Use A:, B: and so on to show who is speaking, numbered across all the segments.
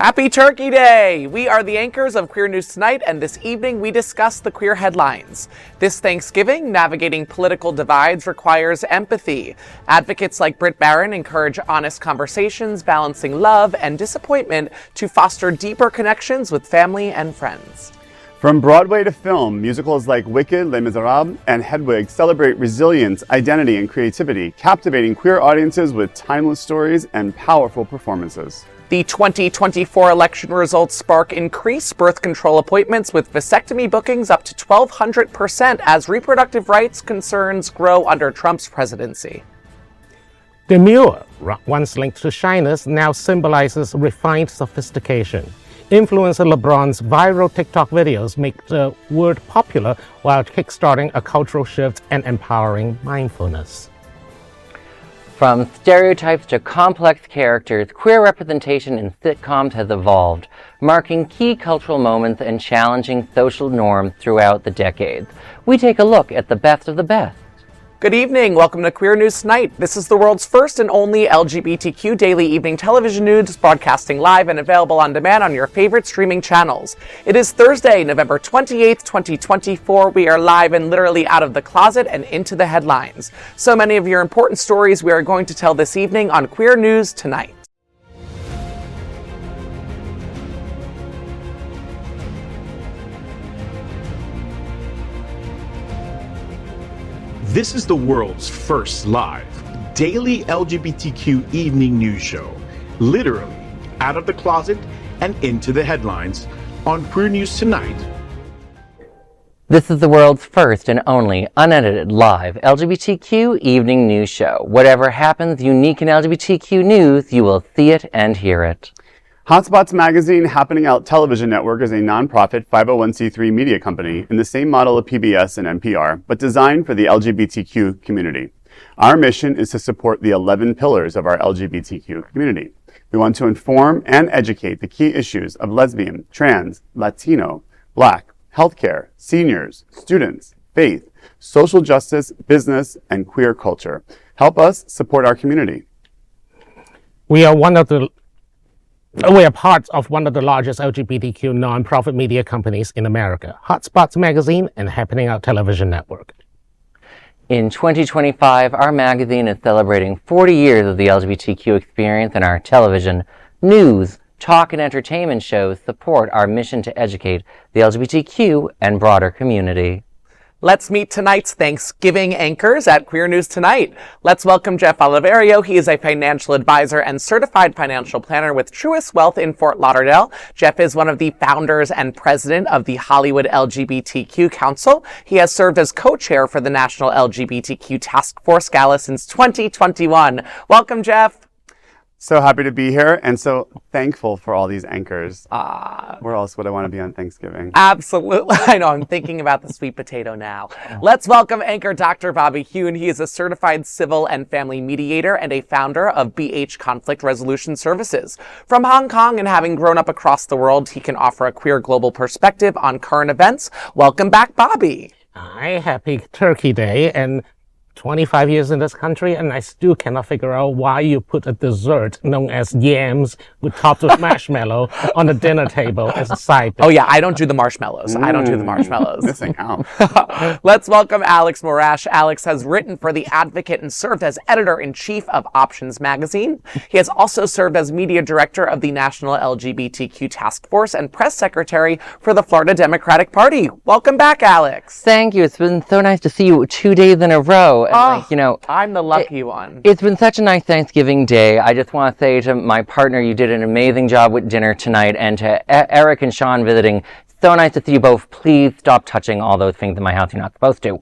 A: Happy Turkey Day! We are the anchors of Queer News Tonight, and this evening we discuss the queer headlines. This Thanksgiving, navigating political divides requires empathy. Advocates like Britt Barron encourage honest conversations, balancing love and disappointment to foster deeper connections with family and friends.
B: From Broadway to film, musicals like Wicked, Les Miserables, and Hedwig celebrate resilience, identity, and creativity, captivating queer audiences with timeless stories and powerful performances.
A: The 2024 election results spark increased birth control appointments, with vasectomy bookings up to 1,200% as reproductive rights concerns grow under Trump's presidency.
C: Demure, once linked to shyness, now symbolizes refined sophistication. Influencer LeBron's viral TikTok videos make the word popular while kickstarting a cultural shift and empowering mindfulness.
D: From stereotypes to complex characters, queer representation in sitcoms has evolved, marking key cultural moments and challenging social norms throughout the decades. We take a look at the best of the best.
A: Good evening. Welcome to Queer News Tonight. This is the world's first and only LGBTQ daily evening television news, broadcasting live and available on demand on your favorite streaming channels. It is Thursday, November 28th, 2024. We are live and literally out of the closet and into the headlines. So many of your important stories we are going to tell this evening on Queer News Tonight.
E: This is the world's first live daily LGBTQ evening news show, literally out of the closet and into the headlines on Queer News Tonight.
D: This is the world's first and only unedited live LGBTQ evening news show. Whatever happens unique in LGBTQ news, you will see it and hear it.
B: Hotspots Magazine Happening Out Television Network is a nonprofit 501c3 media company in the same model of PBS and NPR, but designed for the LGBTQ community. Our mission is to support the 11 pillars of our LGBTQ community. We want to inform and educate the key issues of lesbian, trans, Latino, Black, healthcare, seniors, students, faith, social justice, business, and queer culture. Help us support our community.
C: We are part of one of the largest LGBTQ nonprofit media companies in America, Hotspots Magazine and Happening Out Television Network.
D: In 2025, our magazine is celebrating 40 years of the LGBTQ experience, and our television, news, talk, and entertainment shows support our mission to educate the LGBTQ and broader community.
A: Let's meet tonight's Thanksgiving anchors at Queer News Tonight. Let's welcome Jeff Oliverio. He is a financial advisor and certified financial planner with Truist Wealth in Fort Lauderdale. Jeff is one of the founders and president of the Hollywood LGBTQ Council. He has served as co-chair for the National LGBTQ Task Force Gala since 2021. Welcome, Jeff.
B: So happy to be here and so thankful for all these anchors. Where else would I want to be on Thanksgiving?
A: Absolutely. I know. I'm thinking about the sweet potato now. Let's welcome anchor Dr. Bobby Huen. He is a certified civil and family mediator and a founder of BH Conflict Resolution Services. From Hong Kong and having grown up across the world, he can offer a queer global perspective on current events. Welcome back, Bobby.
C: Hi, happy Turkey Day, and 25 years in this country, and I still cannot figure out why you put a dessert known as yams with topped with marshmallow on the dinner table as a side dish.
A: Oh yeah, I don't do the marshmallows. I don't do the marshmallows.
B: Missing out.
A: Let's welcome Alex Morash. Alex has written for The Advocate and served as editor-in-chief of Options Magazine. He has also served as media director of the National LGBTQ Task Force and press secretary for the Florida Democratic Party. Welcome back, Alex.
D: Thank you. It's been so nice to see you 2 days in a row. And
A: I'm the lucky one.
D: It's been such a nice Thanksgiving day. I just want to say to my partner, you did an amazing job with dinner tonight, and to Eric and Sean visiting, so nice to see you both. Please stop touching all those things in my house you're not supposed to.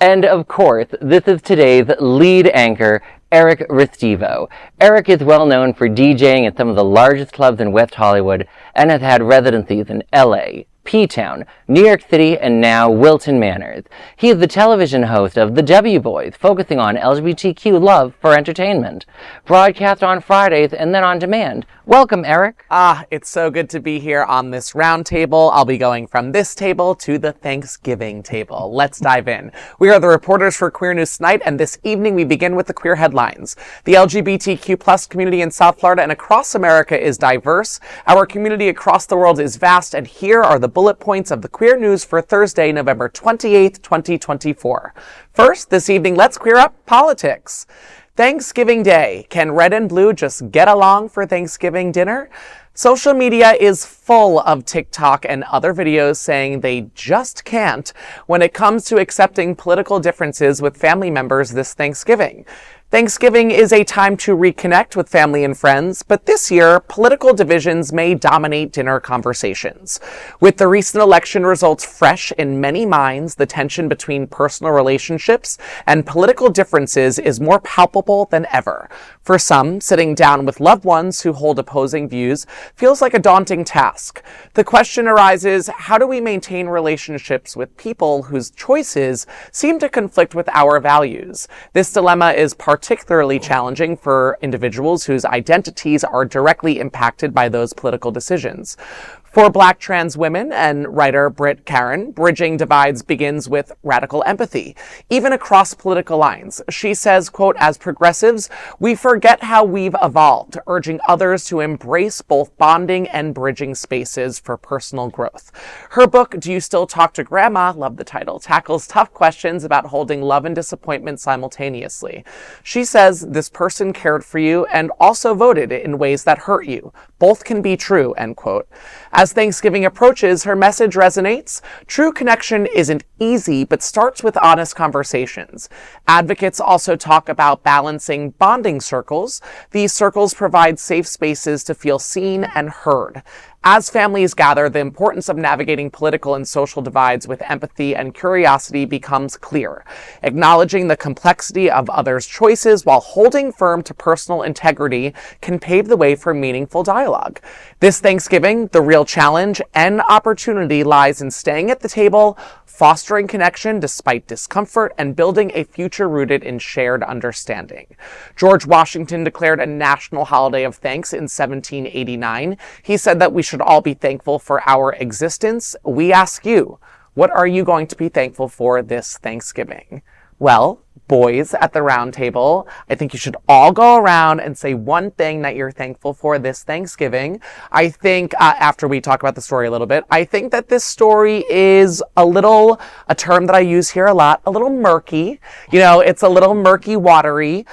D: And of course, this is today's lead anchor, Eric Restivo. Eric is well known for DJing at some of the largest clubs in West Hollywood and has had residencies in LA, P-Town, New York City, and now Wilton Manors. He is the television host of The W Boys, focusing on LGBTQ love for entertainment. Broadcast on Fridays and then on demand. Welcome, Eric.
A: It's so good to be here on this round table. I'll be going from this table to the Thanksgiving table. Let's dive in. We are the reporters for Queer News Tonight, and this evening we begin with the queer headlines. The LGBTQ plus community in South Florida and across America is diverse. Our community across the world is vast, and here are the bullet points of the queer news for Thursday, November 28th, 2024. First, this evening, let's queer up politics. Thanksgiving Day. Can red and blue just get along for Thanksgiving dinner? Social media is full of TikTok and other videos saying they just can't when it comes to accepting political differences with family members this Thanksgiving. Thanksgiving is a time to reconnect with family and friends, but this year, political divisions may dominate dinner conversations. With the recent election results fresh in many minds, the tension between personal relationships and political differences is more palpable than ever. For some, sitting down with loved ones who hold opposing views feels like a daunting task. The question arises, how do we maintain relationships with people whose choices seem to conflict with our values? This dilemma is particularly challenging for individuals whose identities are directly impacted by those political decisions. For Black trans women and writer Britt Karen, bridging divides begins with radical empathy, even across political lines. She says, quote, as progressives, we forget how we've evolved, urging others to embrace both bonding and bridging spaces for personal growth. Her book, Do You Still Talk to Grandma? Love the title, tackles tough questions about holding love and disappointment simultaneously. She says this person cared for you and also voted in ways that hurt you. Both can be true, end quote. As Thanksgiving approaches, her message resonates. True connection isn't easy, but starts with honest conversations. Advocates also talk about balancing bonding circles. These circles provide safe spaces to feel seen and heard. As families gather, the importance of navigating political and social divides with empathy and curiosity becomes clear. Acknowledging the complexity of others' choices while holding firm to personal integrity can pave the way for meaningful dialogue. This Thanksgiving, the real challenge and opportunity lies in staying at the table, fostering connection despite discomfort, and building a future rooted in shared understanding. George Washington declared a national holiday of thanks in 1789. He said that we should all be thankful for our existence. We ask you, what are you going to be thankful for this Thanksgiving? Well, boys at the round table, I think you should all go around and say one thing that you're thankful for this Thanksgiving. I think after we talk about the story a little bit, I think that this story is a term that I use here a lot, a little murky. You know, it's a little murky, watery.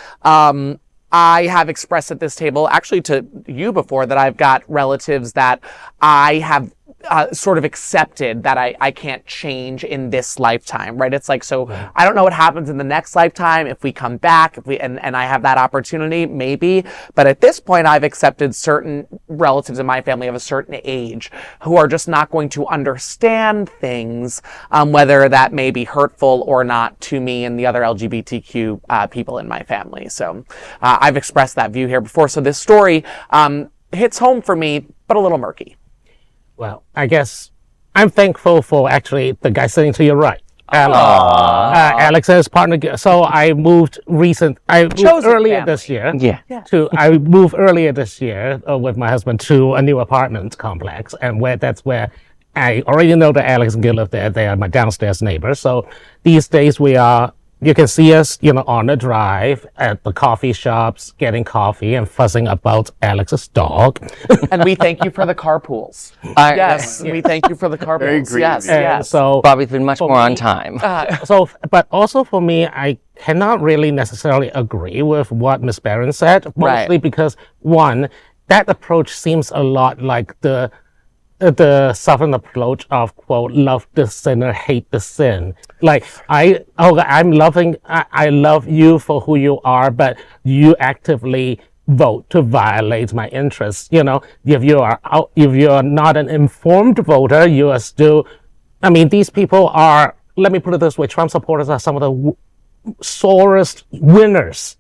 A: I have expressed at this table, actually to you before, that I've got relatives that I have sort of accepted that I can't change in this lifetime, right? It's like, so I don't know what happens in the next lifetime, if we come back, and I have that opportunity, maybe. But at this point, I've accepted certain relatives in my family of a certain age who are just not going to understand things, whether that may be hurtful or not to me and the other LGBTQ people in my family. So I've expressed that view here before. So this story hits home for me, but a little murky.
C: Well, I guess I'm thankful for actually the guy sitting to your right. Alex's partner. So I moved earlier this year.
D: Yeah.
C: I moved earlier this year with my husband to a new apartment complex, and that's where I already know that Alex and Gil live there. They are my downstairs neighbors. So these days you can see us, on the drive at the coffee shops, getting coffee and fussing about Alex's dog.
A: And we thank you for the carpools. Yes, we thank you for the carpools.
B: Very green.
A: Yes.
C: So
D: Bobby's been much more on time.
C: But also for me, I cannot really necessarily agree with what Ms. Barron said, mostly because, one, that approach seems a lot like the Southern approach of, quote, love the sinner, hate the sin. Like, I love you for who you are, but you actively vote to violate my interests. If you are not an informed voter, you are still, these people are, let me put it this way, Trump supporters are some of the sorest winners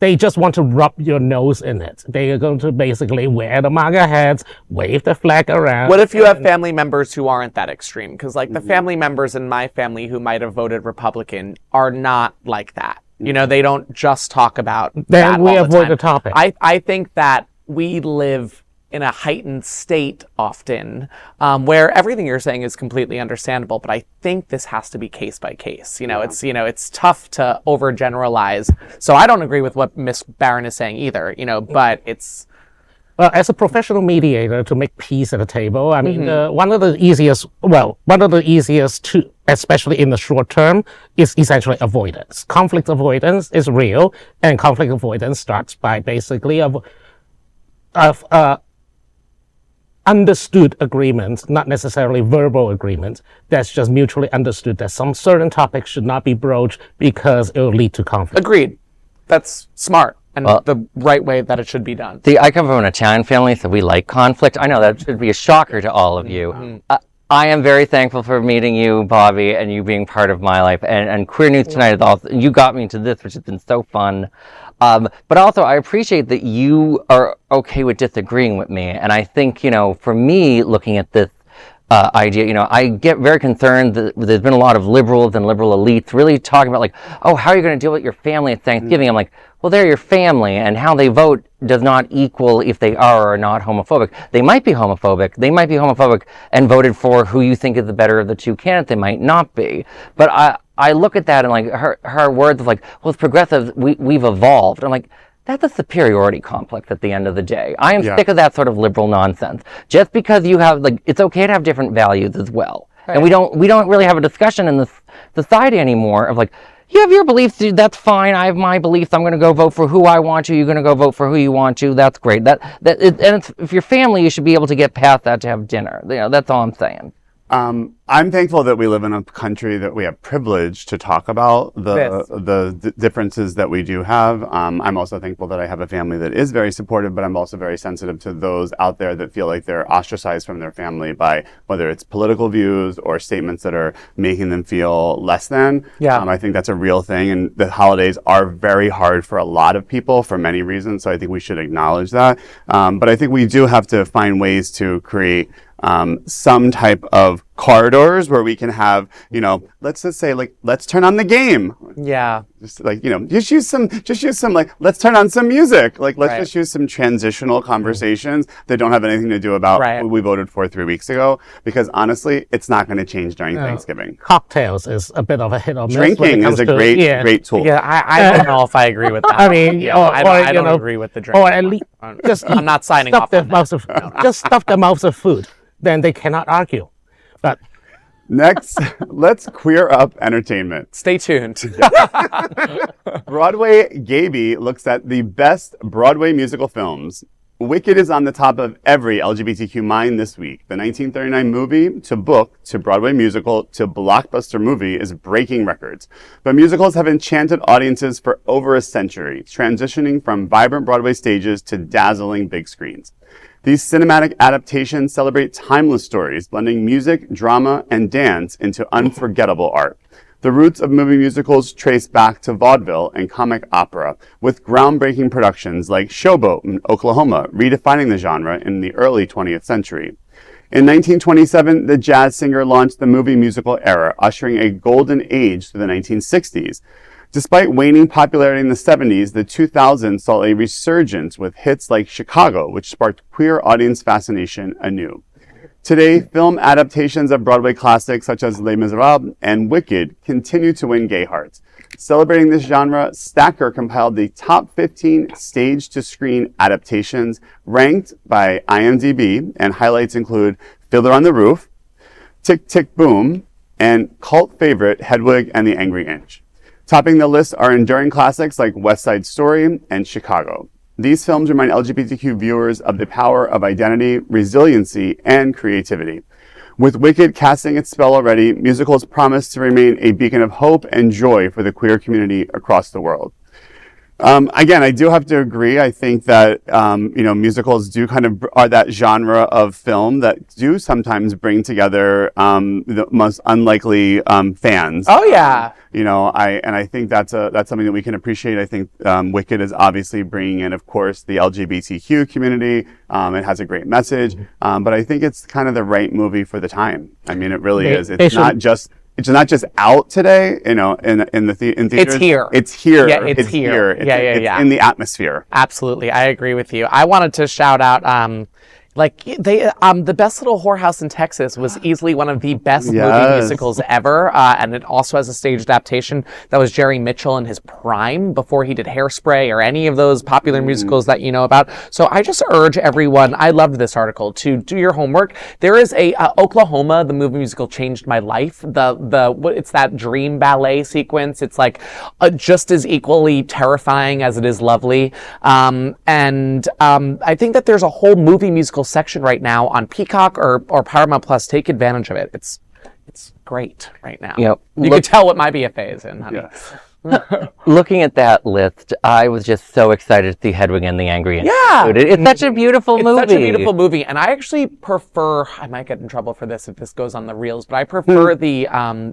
C: they just want to rub your nose in it. They are going to basically wear the MAGA hats, wave the flag around.
A: What if you have family members who aren't that extreme? Because like the family members in my family who might have voted Republican are not like that. You know, they don't just talk about that
C: Then we
A: all the
C: avoid
A: time.
C: the topic.
A: I think that we live in a heightened state often, where everything you're saying is completely understandable, but I think this has to be case by case. It's tough to overgeneralize. So I don't agree with what Miss Barron is saying either, but it's...
C: Well, as a professional mediator to make peace at the table, I mean, one of the easiest to, especially in the short term, is essentially avoidance. Conflict avoidance is real, and conflict avoidance starts by basically understood agreements, not necessarily verbal agreements. That's just mutually understood that some certain topics should not be broached because it will lead to conflict.
A: Agreed. That's smart and the right way that it should be done.
D: See, I come from an Italian family, so we like conflict. I know that should be a shocker to all of you. I am very thankful for meeting you, Bobby, and you being part of my life. And Queer News Tonight is also, you got me into this, which has been so fun. But also, I appreciate that you are okay with disagreeing with me. And I think, for me, looking at this idea, I get very concerned that there's been a lot of liberals and liberal elites really talking about like, oh, how are you going to deal with your family at Thanksgiving? I'm like, well, they're your family, and how they vote does not equal if they are or not homophobic. They might be homophobic. They might be homophobic and voted for who you think is the better of the two candidates. They might not be. But I look at that and like her words of like, well, it's progressive. We've evolved. I'm like, that's a superiority complex at the end of the day. I am sick of that sort of liberal nonsense. Just because you have like, it's okay to have different values as well. Right. And we don't really have a discussion in this society anymore of like, you have your beliefs, dude, that's fine. I have my beliefs. I'm going to go vote for who I want to. You're going to go vote for who you want to. That's great. If you're family, you should be able to get past that to have dinner. That's all I'm saying.
B: I'm thankful that we live in a country that we have privilege to talk about the differences that we do have. I'm also thankful that I have a family that is very supportive, but I'm also very sensitive to those out there that feel like they're ostracized from their family by whether it's political views or statements that are making them feel less than. Yeah. I think that's a real thing, and the holidays are very hard for a lot of people for many reasons, so I think we should acknowledge that. But I think we do have to find ways to create some type of corridors where we can have, let's just say like, let's turn on the game.
A: Yeah.
B: Just like, just use some like, let's turn on some music. Like, let's just use some transitional conversations that don't have anything to do about who we voted for 3 weeks ago. Because honestly, it's not going to change during Thanksgiving.
C: Cocktails is a bit of a hit or miss.
B: Drinking is a great tool.
A: Yeah, I don't know if I agree with that.
C: I mean,
A: I don't agree with the drinking.
C: Or at least
A: I'm not signing off on that.
C: Just stuff their mouths with food. Then they cannot argue. But
B: next, let's queer up entertainment.
A: Stay tuned.
B: Broadway Gaby looks at the best Broadway musical films. Wicked is on the top of every LGBTQ mind this week. The 1939 movie to book to Broadway musical to blockbuster movie is breaking records. But musicals have enchanted audiences for over a century, transitioning from vibrant Broadway stages to dazzling big screens. These cinematic adaptations celebrate timeless stories, blending music, drama, and dance into unforgettable art. The roots of movie musicals trace back to vaudeville and comic opera, with groundbreaking productions like Showboat in Oklahoma, redefining the genre in the early 20th century. In 1927, the jazz singer launched the movie musical era, ushering a golden age through the 1960s. Despite waning popularity in the 70s, the 2000s saw a resurgence with hits like Chicago, which sparked queer audience fascination anew. Today, film adaptations of Broadway classics such as Les Miserables and Wicked continue to win gay hearts. Celebrating this genre, Stacker compiled the top 15 stage-to-screen adaptations ranked by IMDb, and highlights include Fiddler on the Roof, Tick, Tick, Boom, and cult favorite Hedwig and the Angry Inch. Topping the list are enduring classics like West Side Story and Chicago. These films remind LGBTQ viewers of the power of identity, resiliency, and creativity. With Wicked casting its spell already, musicals promise to remain a beacon of hope and joy for the queer community across the world. Again, I do have to agree. I think that, musicals do kind of are that genre of film that do sometimes bring together the most unlikely fans.
A: Oh, yeah.
B: I think that's something that we can appreciate. I think Wicked is obviously bringing in, of course, the LGBTQ community. It has a great message, but I think it's kind of the right movie for the time. I mean, it really is. It's not just out today, in theaters.
A: It's here.
B: It's here.
A: Yeah, it's here.
B: It's in the atmosphere.
A: Absolutely. I agree with you. I wanted to shout out, the Best Little Whorehouse in Texas was easily one of the best movie musicals ever. And it also has a stage adaptation that was Jerry Mitchell in his prime before he did Hairspray or any of those popular musicals that you know about. So I just urge everyone, I loved this article, to do your homework. There is a Oklahoma, the movie musical changed my life. It's that dream ballet sequence. It's like just as equally terrifying as it is lovely. I think that there's a whole movie musical section right now on Peacock or Paramount Plus. Take advantage of it. It's great right now. You can tell what my BFA is in, honey.
B: Yeah.
D: Looking at that list, I was just so excited to see Hedwig and the Angry Inch.
A: Yeah.
D: It's such a beautiful movie.
A: It's such a beautiful movie. And I actually prefer, I might get in trouble for this if this goes on the reels, but I prefer the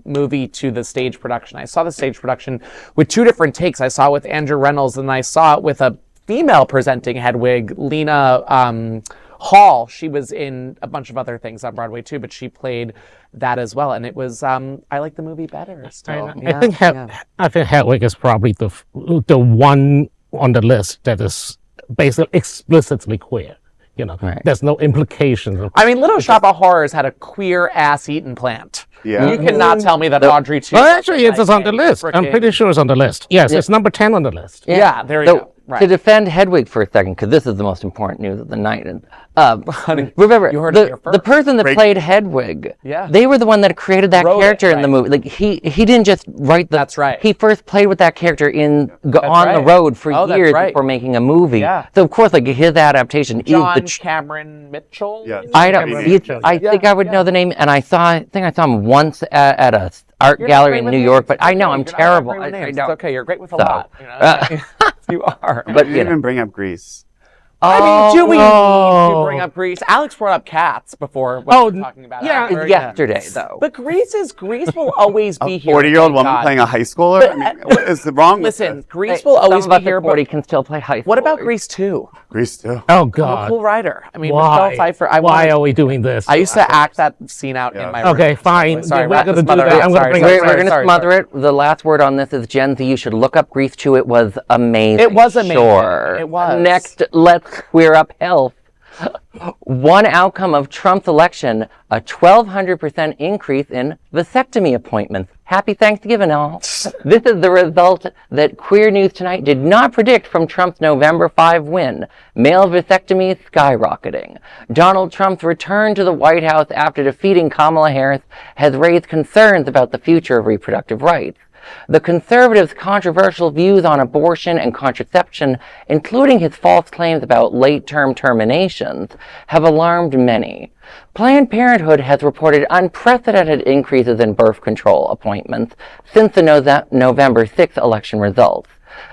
A: movie to the stage production. I saw the stage production with two different takes. I saw it with Andrew Reynolds and I saw it with a female presenting Hedwig, Lena Hall. She was in a bunch of other things on Broadway too, but she played that as well. And it was, I like the movie better still.
C: I think Hedwig is probably the one on the list that is basically explicitly queer. There's no implications.
A: Little Shop of Horrors had a queer ass-eaten plant.
B: Yeah.
A: You cannot tell me that Audrey too.
C: Well, actually, it's on the list. I'm pretty sure it's on the list. Yes, it's number 10 on the list.
A: Yeah, there you go. Right.
D: To defend Hedwig for a second, because this is the most important news of the night. And remember,
A: you heard it here first.
D: The person that played Hedwig,
A: Yeah.
D: they were the one that created that character in the movie. Like he didn't just write the.
A: That's right.
D: He first played with that character on the road for years before making a movie.
A: Yeah.
D: So of course, his adaptation
A: John
D: is
A: Cameron Mitchell.
B: Yeah.
D: I think I would know the name, and I think I saw him once at a art gallery in New York. But I know I'm terrible. I know.
A: It's okay. You're great with a lot. You are.
B: But you didn't even bring up Grease.
A: Do we need to bring up Grease? Alex brought up Cats before. What we were talking about
D: yesterday though.
A: But Grease will always be here.
B: 40-year-old woman playing a high schooler? What is wrong with
A: Listen,
B: this?
A: Grease will always be here.
D: 40 can still play high school.
A: What about Grease 2?
B: Grease 2.
C: Oh,
A: I'm
C: God.
A: a cool writer.
C: Why?
A: Michelle Pfeiffer.
C: Why are we doing this?
A: I used to act that scene out in my room.
C: Okay, fine.
A: Sorry,
C: we're going to do that. I'm going to bring
D: We're going to smother it. The last word on this is Gen Z. You should look up Grease 2. It was amazing.
A: It was amazing.
D: Sure.
A: It was.
D: Next, let's queer up health. One outcome of Trump's election, a 1,200% increase in vasectomy appointments. Happy Thanksgiving, all. This is the result that Queer News Tonight did not predict from Trump's November 5 win. Male vasectomies skyrocketing. Donald Trump's return to the White House after defeating Kamala Harris has raised concerns about the future of reproductive rights. The conservatives' controversial views on abortion and contraception, including his false claims about late-term terminations, have alarmed many. Planned Parenthood has reported unprecedented increases in birth control appointments since the November 6 election results.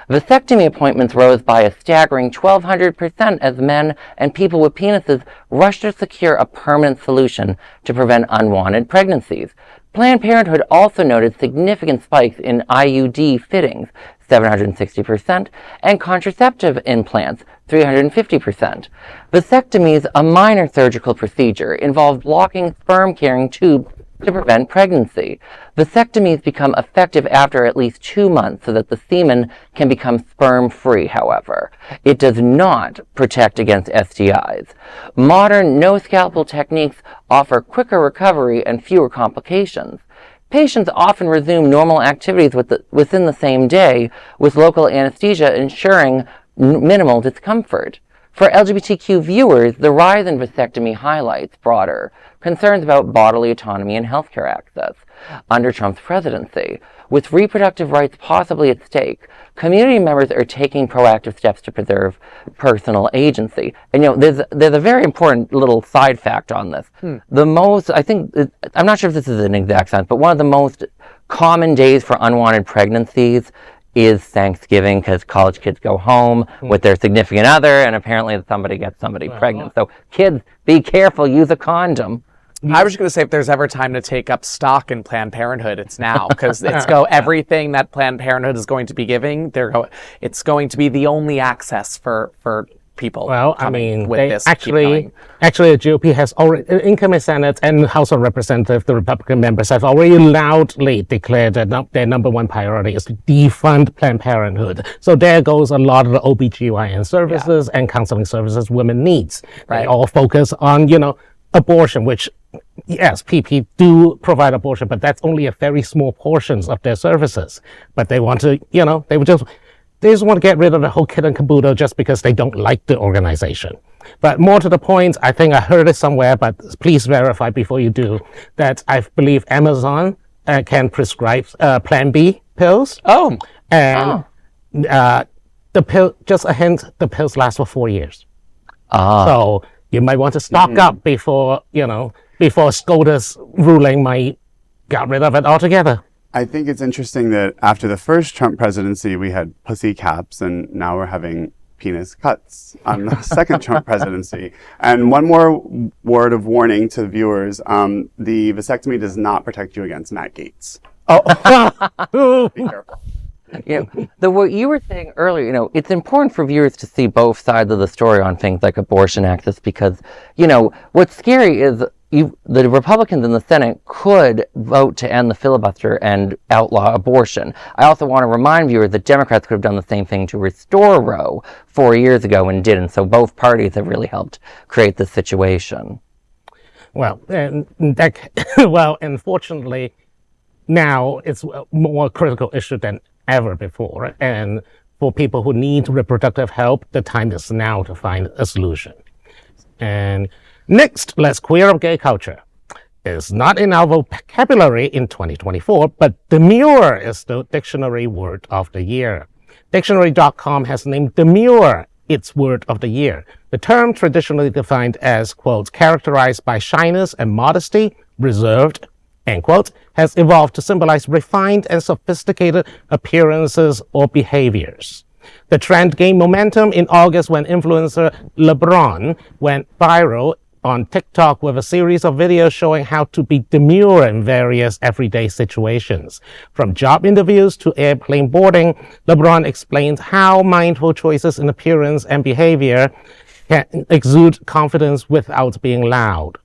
D: Vasectomy appointments rose by a staggering 1,200% as men and people with penises rushed to secure a permanent solution to prevent unwanted pregnancies. Planned Parenthood also noted significant spikes in IUD fittings, 760%, and contraceptive implants, 350%. Vasectomies, a minor surgical procedure, involved blocking sperm-carrying tubes to prevent pregnancy. Vasectomies become effective after at least 2 months so that the semen can become sperm-free, however. It does not protect against STIs. Modern no-scalpel techniques offer quicker recovery and fewer complications. Patients often resume normal activities within the same day, with local anesthesia ensuring minimal discomfort. For LGBTQ viewers, the rise in vasectomy highlights broader concerns about bodily autonomy and healthcare access. Under Trump's presidency, with reproductive rights possibly at stake, community members are taking proactive steps to preserve personal agency. And there's a very important little side fact on this. The most, I'm not sure if this is an exact science, but one of the most common days for unwanted pregnancies is Thanksgiving, because college kids go home with their significant other, and apparently somebody gets somebody pregnant. So kids, be careful, use a condom.
A: I was just going to say, if there's ever time to take up stock in Planned Parenthood, it's now, because everything that Planned Parenthood is going to be giving, it's going to be the only access for people.
C: Well, I mean,
A: with
C: they
A: this
C: actually, the GOP has already, incoming Senate and House of Representatives, the Republican members have already loudly declared that their number one priority is to defund Planned Parenthood. So there goes a lot of the OBGYN services and counseling services women needs.
A: Right.
C: They all focus on, abortion, which, yes, PP do provide abortion, but that's only a very small portions of their services. But they want to, they just want to get rid of the whole kit and caboodle just because they don't like the organization. But more to the point, I think I heard it somewhere, but please verify before you do, that I believe Amazon can prescribe Plan B pills.
A: Oh.
C: And the pill, just a hint, the pills last for 4 years. So you might want to stock up before SCOTUS ruling might get rid of it altogether.
B: I think it's interesting that after the first Trump presidency, we had pussy caps, and now we're having penis cuts on the second Trump presidency. And one more word of warning to viewers, the vasectomy does not protect you against Matt Gaetz.
C: Oh.
B: Be careful.
D: What you were saying earlier, it's important for viewers to see both sides of the story on things like abortion access, because, what's scary is the Republicans in the Senate could vote to end the filibuster and outlaw abortion. I also want to remind viewers that Democrats could have done the same thing to restore Roe 4 years ago and didn't. So both parties have really helped create this situation.
C: Well, unfortunately, now it's a more critical issue than ever before. And for people who need reproductive help, the time is now to find a solution. And next, let's queer up gay culture. It's not in our vocabulary in 2024, but demure is the dictionary word of the year. Dictionary.com has named demure its word of the year. The term, traditionally defined as, quote, characterized by shyness and modesty, reserved, end quote, has evolved to symbolize refined and sophisticated appearances or behaviors. The trend gained momentum in August when influencer LeBron went viral on TikTok with a series of videos showing how to be demure in various everyday situations. From job interviews to airplane boarding, LeBron explains how mindful choices in appearance and behavior can exude confidence without being loud.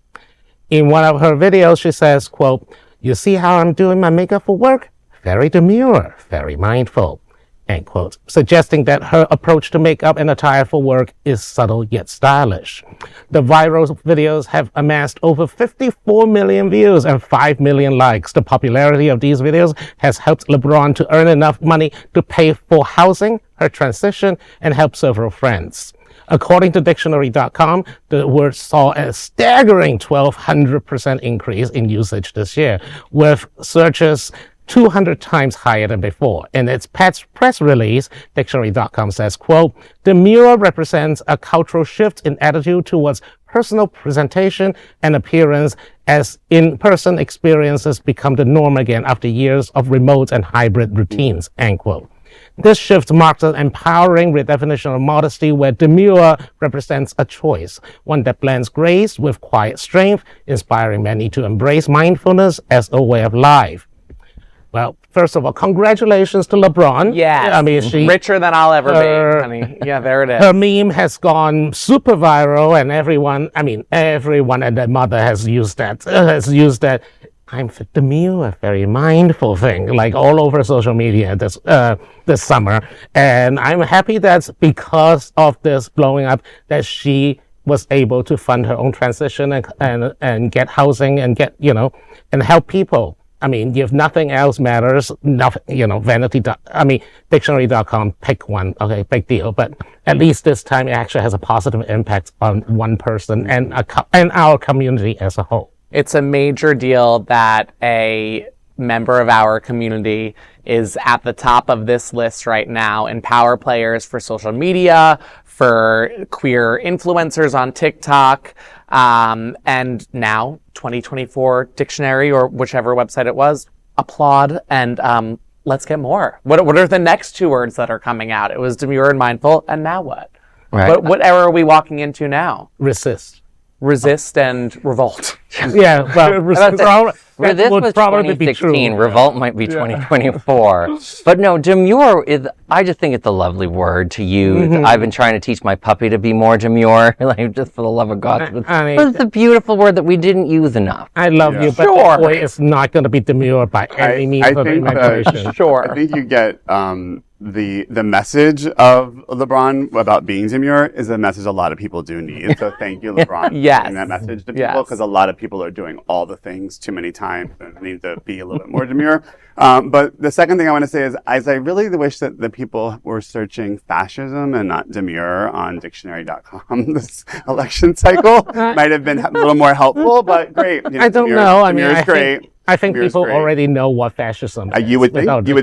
C: In one of her videos, she says, quote, "You see how I'm doing my makeup for work? Very demure, very mindful," end quote, suggesting that her approach to makeup and attire for work is subtle yet stylish. The viral videos have amassed over 54 million views and 5 million likes. The popularity of these videos has helped LeBron to earn enough money to pay for housing, her transition, and help several friends. According to Dictionary.com, the word saw a staggering 1,200% increase in usage this year, with searches 200 times higher than before. In its press release, Dictionary.com says, quote, "Demure represents a cultural shift in attitude towards personal presentation and appearance as in-person experiences become the norm again after years of remote and hybrid routines," end quote. This shift marks an empowering redefinition of modesty where demure represents a choice, one that blends grace with quiet strength, inspiring many to embrace mindfulness as a way of life. Well, first of all, congratulations to LeBron.
A: Yes.
C: I mean,
A: richer than I'll ever be, honey. Yeah, there it is.
C: Her meme has gone super viral, and everyone and their mother has used that. I'm demure, very mindful thing, like all over social media this summer. And I'm happy that because of this blowing up, that she was able to fund her own transition and get housing and get, and help people. I mean, if nothing else matters, Dictionary.com, pick one. Okay, big deal. But at least this time it actually has a positive impact on one person and our community as a whole.
A: It's a major deal that a member of our community is at the top of this list right now, and power players for social media, for queer influencers on TikTok, and now 2024 Dictionary or whichever website it was, applaud and let's get more. What are the next two words that are coming out? It was demure and mindful, and now what?
D: Right.
A: What era are we walking into now?
C: Resist.
A: Resist and revolt.
C: Yeah, well,
D: This was 2016. Revolt might be 2024. But no, demure is, I just think it's a lovely word to use. I've been trying to teach my puppy to be more demure, like just for the love of God. But it's a beautiful word that we didn't use enough.
C: I love you, but the boy is not going to be demure by any means of the imagination.
B: I think you get the message of LeBron about being demure is a message a lot of people do need. So thank you, LeBron, for giving that message to people, because a lot of people are doing all the things too many times and need to be a little bit more demure. But the second thing I want to say is I really wish that the people were searching fascism and not demure on dictionary.com this election cycle. Might have been a little more helpful, but great.
C: I don't know. I mean,
B: demure is great.
C: I think people already know what fascism is.
B: You would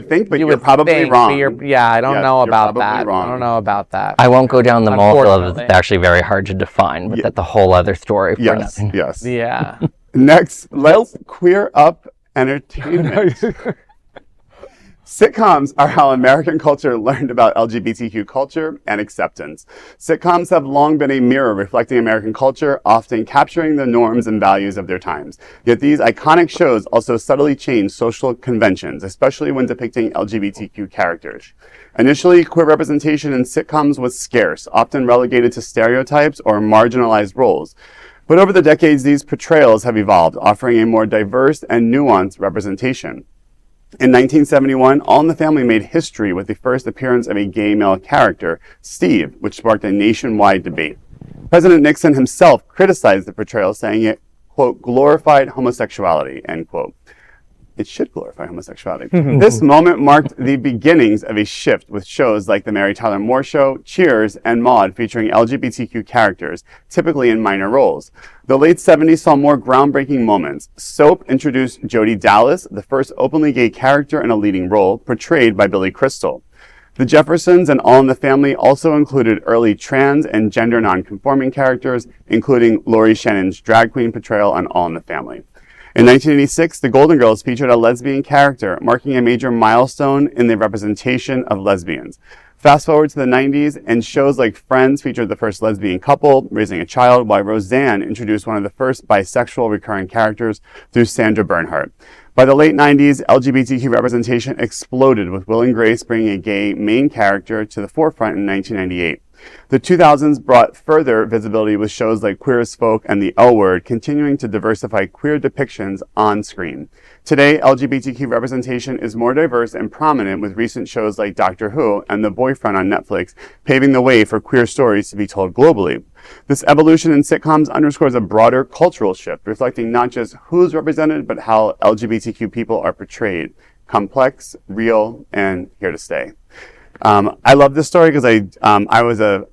B: think, but you're probably wrong.
A: I don't know about that.
B: Wrong.
A: I don't know about that.
D: I won't go down the molecule of it's actually very hard to define, but that's a whole other story for nothing.
B: Yes.
A: Yeah.
B: Next, let's queer up entertainment. Sitcoms are how American culture learned about LGBTQ culture and acceptance. Sitcoms have long been a mirror reflecting American culture, often capturing the norms and values of their times. Yet these iconic shows also subtly change social conventions, especially when depicting LGBTQ characters. Initially, queer representation in sitcoms was scarce, often relegated to stereotypes or marginalized roles. But over the decades, these portrayals have evolved, offering a more diverse and nuanced representation. In 1971, All in the Family made history with the first appearance of a gay male character, Steve, which sparked a nationwide debate. President Nixon himself criticized the portrayal, saying it, quote, glorified homosexuality, end quote. It should glorify homosexuality. This moment marked the beginnings of a shift with shows like The Mary Tyler Moore Show, Cheers, and Maude featuring LGBTQ characters, typically in minor roles. The late 70s saw more groundbreaking moments. Soap introduced Jodi Dallas, the first openly gay character in a leading role, portrayed by Billy Crystal. The Jeffersons and All in the Family also included early trans and gender non-conforming characters, including Laurie Shannon's drag queen portrayal on All in the Family. In 1986, The Golden Girls featured a lesbian character, marking a major milestone in the representation of lesbians. Fast forward to the 90s, and shows like Friends featured the first lesbian couple raising a child, while Roseanne introduced one of the first bisexual recurring characters through Sandra Bernhard. By the late 90s, LGBTQ representation exploded, with Will and Grace bringing a gay main character to the forefront in 1998. The 2000s brought further visibility with shows like Queer as Folk and The L Word, continuing to diversify queer depictions on screen. Today, LGBTQ representation is more diverse and prominent, with recent shows like Doctor Who and The Boyfriend on Netflix paving the way for queer stories to be told globally. This evolution in sitcoms underscores a broader cultural shift, reflecting not just who's represented, but how LGBTQ people are portrayed. Complex, real, and here to stay. I love this story because I was a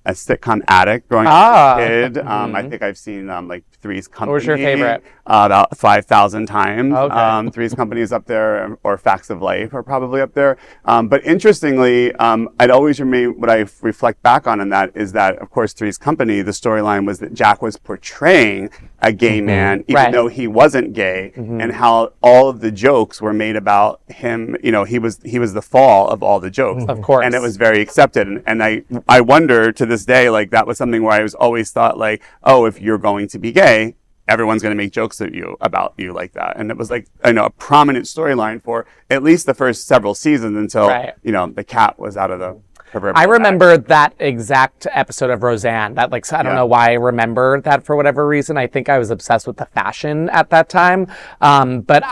B: sitcom addict growing up as a kid. I think I've seen like Three's Company.
A: What was your favorite?
B: About 5,000 times.
A: Okay.
B: Three's Company is up there, or Facts of Life are probably up there. But interestingly, I'd always remain, what I reflect back on in that is that, of course, Three's Company, the storyline was that Jack was portraying a gay man, even though he wasn't gay, and how all of the jokes were made about him. You know, he was the fall of all the jokes.
A: Of course.
B: And it was very accepted. And I wonder to this day, like, that was something where I was always thought, like, oh, if you're going to be gay, everyone's going to make jokes about you like that. And it was like, I know, a prominent storyline for at least the first several seasons until, the cat was out of the
A: I remember that exact episode of Roseanne. That, like, I don't know why I remember that for whatever reason. I think I was obsessed with the fashion at that time. But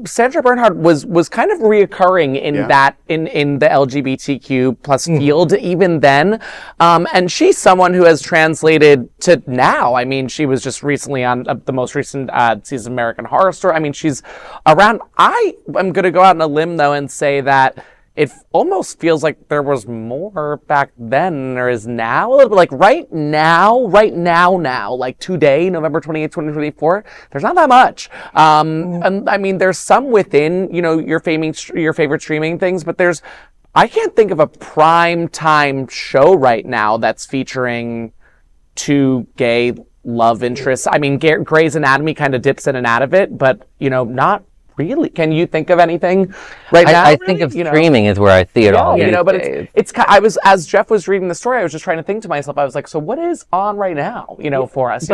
A: Sandra Bernhard was kind of reoccurring in that, in the LGBTQ plus field even then. And she's someone who has translated to now. I mean, she was just recently on the most recent season of American Horror Story. I mean, she's around. I am going to go out on a limb, though, and say that it almost feels like there was more back then than there is now. A little bit like right now, like today, November 28th, 2024, there's not that much. And I mean, there's some within, your favorite streaming things, but I can't think of a prime time show right now that's featuring two gay love interests. I mean, Grey's Anatomy kind of dips in and out of it, but, not really, can you think of anything right now?
D: I think of streaming is where I see it all.
A: But I was, as Jeff was reading the story, I was just trying to think to myself, I was like, so what is on right now, for us?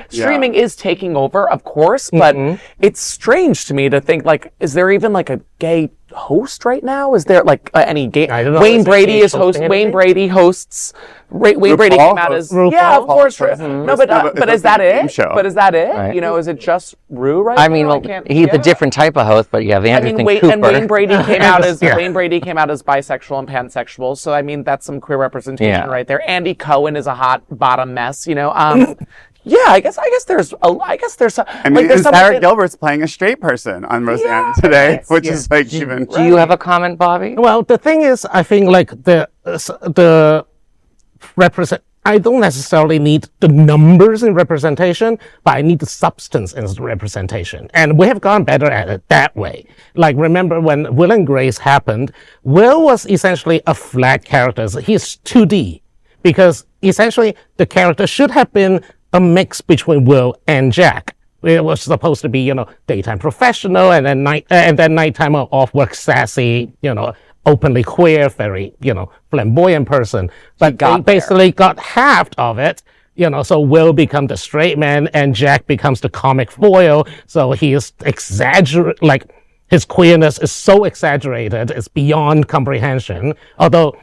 A: Streaming is taking over, of course, but it's strange to me to think, like, is there even like a gay host right now? Is there like any gay?
C: I don't know.
A: Wayne Brady is host. Wayne Brady hosts. Wayne Brady came out as of course. No, but is that it? But is that it?
D: Right.
A: Is it just Rue right
D: I
A: now?
D: mean, well, he's a different type of host, but you have Anderson Cooper.
A: And Wayne Brady came out as bisexual and pansexual. So I mean, that's some queer representation right there. Andy Cohen is a hot bottom mess. Yeah, I guess there's.
B: I mean, Sarah Gilbert's playing a straight person on Roseanne today, which is like even.
D: Do you have a comment, Bobby?
C: Well, the thing is, I think like the represent. I don't necessarily need the numbers in representation, but I need the substance in representation. And we have gone better at it that way. Like, remember when Will and Grace happened, Will was essentially a flat character. He's 2D. Because essentially the character should have been a mix between Will and Jack. It was supposed to be, daytime professional and then nighttime off work sassy, openly queer, very, flamboyant person. But they basically got half of it, so Will becomes the straight man and Jack becomes the comic foil. So he is his queerness is so exaggerated, it's beyond comprehension. Although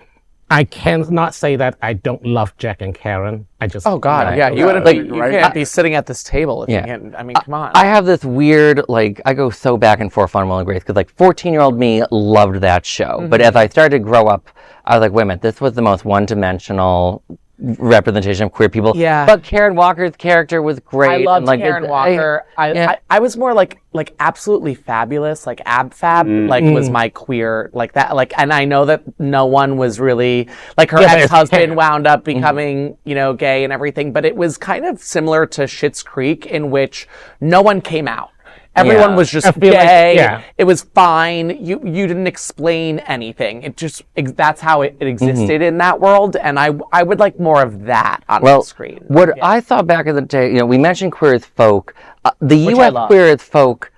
C: I cannot say that I don't love Jack and Karen.
A: Oh God, yeah, you wouldn't you can't be sitting at this table if you can't. I mean, come on.
D: I have this weird, I go so back and forth on Will and Grace because 14-year-old me loved that show, but as I started to grow up, I was like, wait a minute, this was the most one-dimensional representation of queer people.
A: Yeah.
D: But Karen Walker's character was great.
A: I loved Karen Walker. I was more like absolutely fabulous, like ab fab, was my queer, like that, and I know that no one was really, like her ex-husband wound up becoming, gay and everything, but it was kind of similar to Schitt's Creek in which no one came out. Everyone was just gay. It was fine. You didn't explain anything. It just, that's how it existed in that world. And I would like more of that on the screen.
D: What I thought back in the day, we mentioned Queer as Folk. The U.S. Queer as Folk,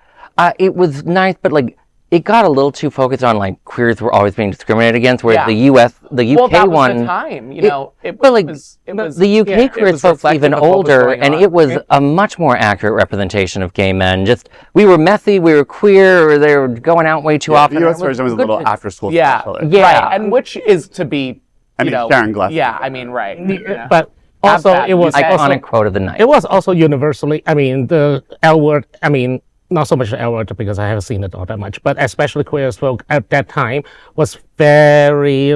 D: it was nice, but it got a little too focused on queers were always being discriminated against, whereas the UK one,
A: the time,
D: the UK Queer as Folk's even older, and it was a much more accurate representation of gay men. Just, we were messy, we were queer, or they were going out way too often.
B: The US version was a little after school.
A: Right, and which is to be,
B: Sharon Gless.
A: Yeah, I mean, right. Yeah.
C: But also, it was
D: iconic quote of the night.
C: It was also universally, the L word, not so much the L word because I haven't seen it all that much, but especially Queer as Folk at that time was very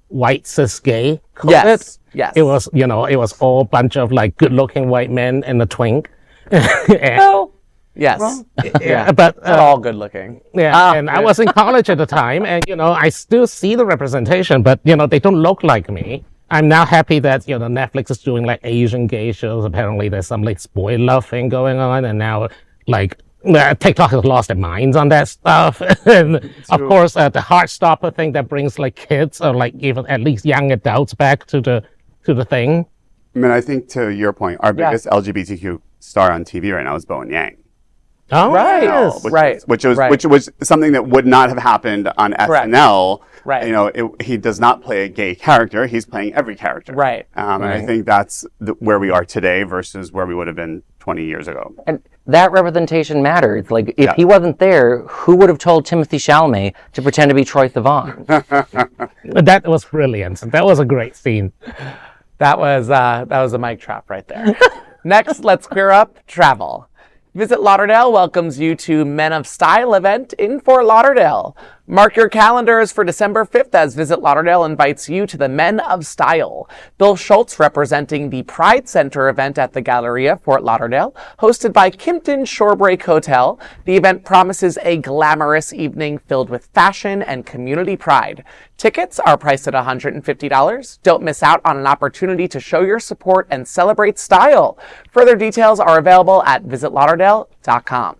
C: white cis gay.
A: Yes.
C: It was, it was all bunch of good looking white men and a twink.
A: Yes.
C: But
A: all good looking.
C: Yeah. And I was in college at the time and, I still see the representation, but, they don't look like me. I'm now happy that, Netflix is doing Asian gay shows. Apparently there's some spoy love thing going on and now TikTok has lost their minds on that stuff. And of course, the Heartstopper thing that brings kids or even at least young adults back to the thing.
B: I mean, I think to your point, our biggest LGBTQ star on TV right now is Bowen Yang.
C: Oh,
A: right.
B: Which was something that would not have happened on SNL.
A: Right.
B: He does not play a gay character. He's playing every character.
A: Right.
B: And I think that's where we are today versus where we would have been 20 years ago.
D: And that representation matters. If he wasn't there, who would have told Timothée Chalamet to pretend to be Troye Sivan?
C: That was brilliant. That was a great scene.
A: That was a mic drop right there. Next, let's queer up travel. Visit Lauderdale welcomes you to Men of Style event in Fort Lauderdale. Mark your calendars for December 5th as Visit Lauderdale invites you to the Men of Style. Bill Schultz representing the Pride Center event at the Galleria, Fort Lauderdale, hosted by Kimpton Shorebreak Hotel. The event promises a glamorous evening filled with fashion and community pride. Tickets are priced at $150. Don't miss out on an opportunity to show your support and celebrate style. Further details are available at visitlauderdale.com.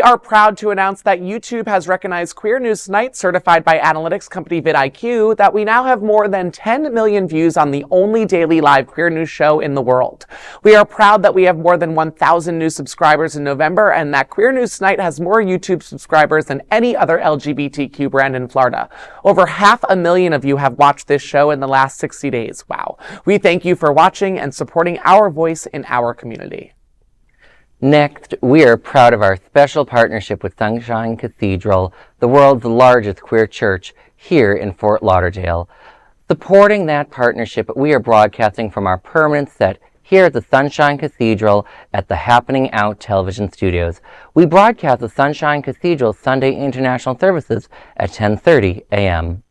A: We are proud to announce that YouTube has recognized Queer News Tonight, certified by analytics company vidIQ, that we now have more than 10 million views on the only daily live queer news show in the world. We are proud that we have more than 1,000 new subscribers in November, and that Queer News Tonight has more YouTube subscribers than any other LGBTQ brand in Florida. Over 500,000 of you have watched this show in the last 60 days. Wow. We thank you for watching and supporting our voice in our community.
D: Next, we are proud of our special partnership with Sunshine Cathedral, the world's largest queer church here in Fort Lauderdale. Supporting that partnership, we are broadcasting from our permanent set here at the Sunshine Cathedral at the Happening Out television studios. We broadcast the Sunshine Cathedral Sunday International Services at 10:30 a.m.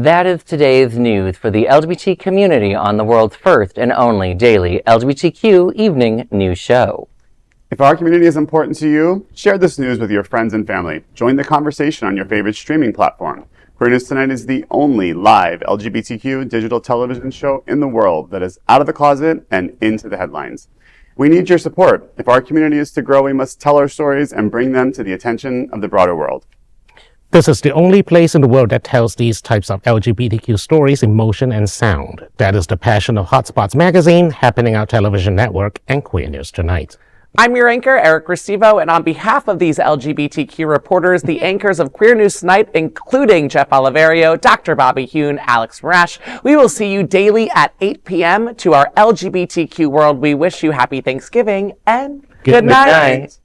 D: That is today's news for the LGBT community on the world's first and only daily LGBTQ evening news show.
B: If our community is important to you, share this news with your friends and family. Join the conversation on your favorite streaming platform. Queer News Tonight is the only live LGBTQ digital television show in the world that is out of the closet and into the headlines. We need your support. If our community is to grow, we must tell our stories and bring them to the attention of the broader world.
C: This is the only place in the world that tells these types of LGBTQ stories in motion and sound. That is the passion of Hotspots Magazine, Happening Out Television Network, and Queer News Tonight.
A: I'm your anchor, Eric Restivo, and on behalf of these LGBTQ reporters, the anchors of Queer News Tonight, including Jeff Oliverio, Dr. Bobby Huen, Alex Morash, we will see you daily at 8 p.m. To our LGBTQ world, we wish you happy Thanksgiving and good night.